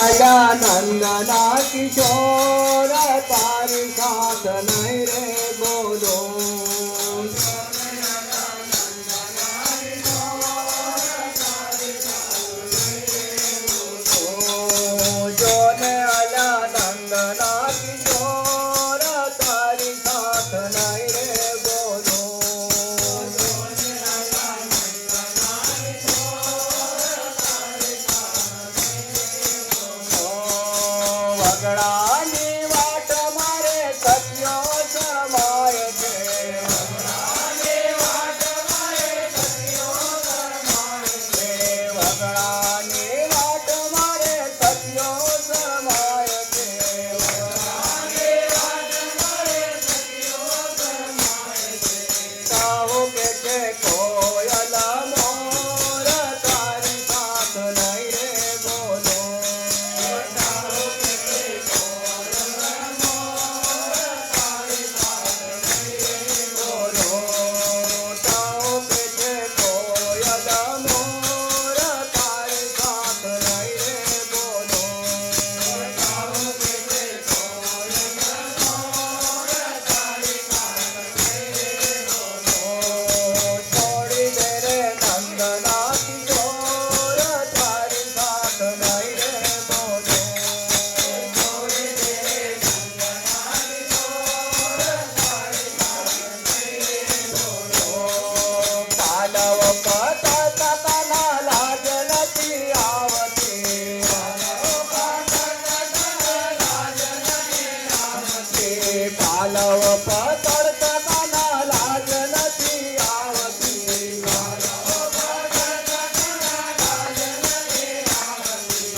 નંદના કિશોર તારી સાથ નહીં રે બોલો જોને અલા નંદના કિશોર તારી સાથ નહીં રે બોલો વગડાની વાટ મારે સત્યો સમાય છે વગડાની વાટ મારે સત્યો સમાય છે વગડાની વાટ મારે સત્યો સમાય છે વગડાની વાટ મારે સત્યો સમાય છે કાહો કે છે કોયલ મોર તારી સાથ નહીં રે બોલો પાલવ પતળ તના લાજ નથી આવતી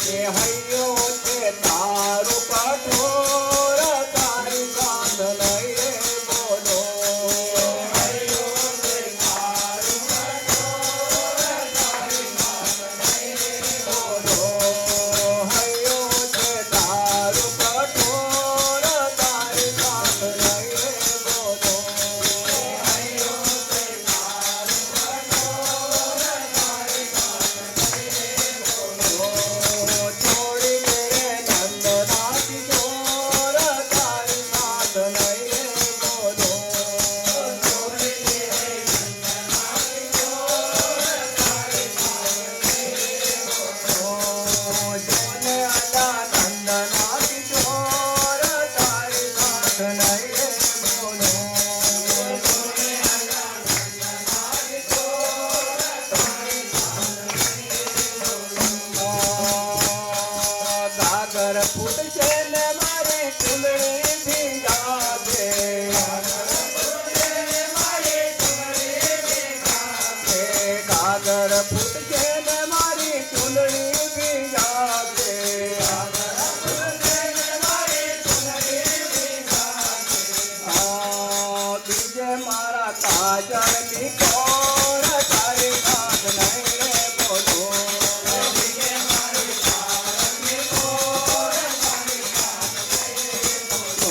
એ હૈયો છે તારું કઠોર તારી સાથ નહીં રે બોલો હૈયો છે તારું કઠોર તારી સાથ નહીં રે બોલો હૈયો છે તારું કઠોર તારી સાથ નહીં રે બોલો હૈયો છે તારું કઠોર તારી સાથ નહીં રે બોલો છોડી દે રે નંદના કિશોર તારી સાથ નહીં રે બોલો છોડી દે રે નંદના કિશોર તારી સાથ નહીં રે બોલો જોને અલા નંદના કિશોર તારી સાથ નહીં રે બોલો જોને અલા નંદના કિશોર તારી સાથ નહીં રે બોલો ગાગર ફૂટશે ને મારે ચૂંદડી ભીંગાશે ગાગર ફૂટશે ને મારી ચૂંદડી ભીંગાશે ગાગર ફૂટશે ને મારી ચૂંદડી ભીંગાશે ગાગર ફૂટશે ને મારી ચૂંદડી ભીંગાશે બીજે મારા કાજળની કોર તારી સાથ નહીં રે બોલો બીજે મારી કાજળની કોર તારી સાથ નહીં રે બોલો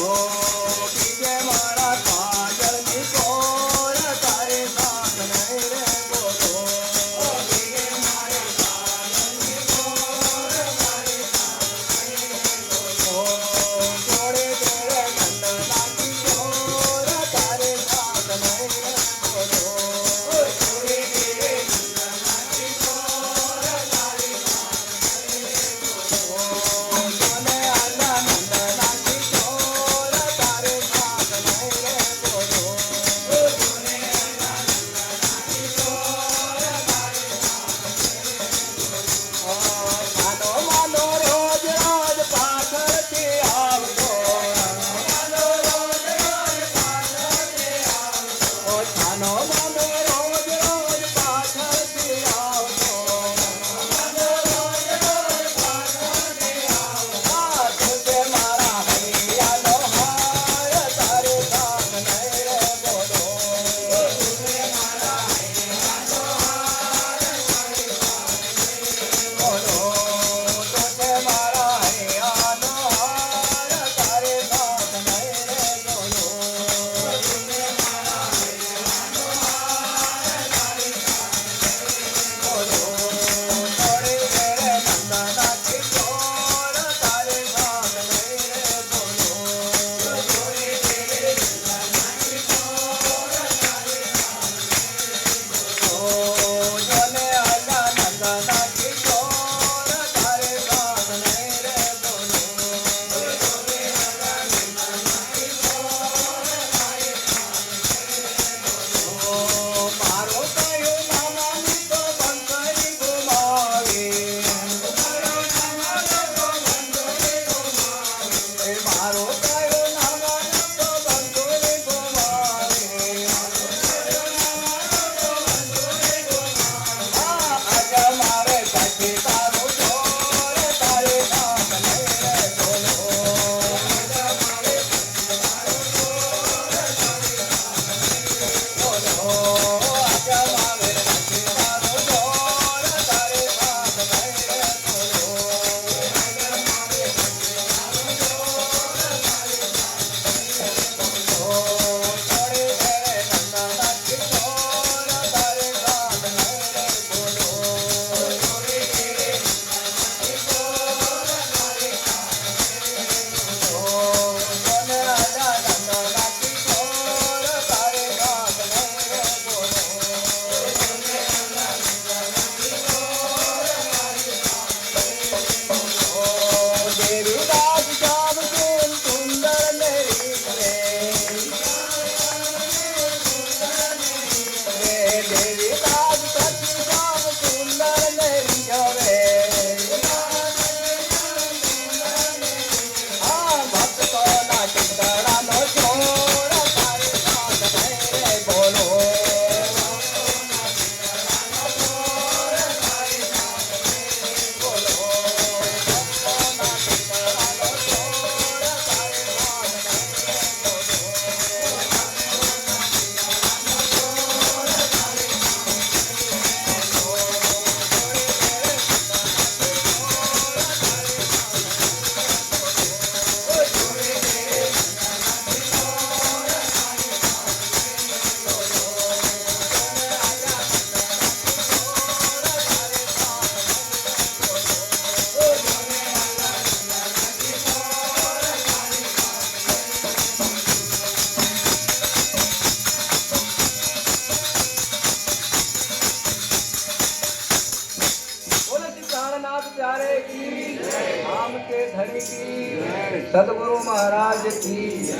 સદગુરુ મહારાજ કી જય.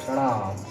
પ્રણામ.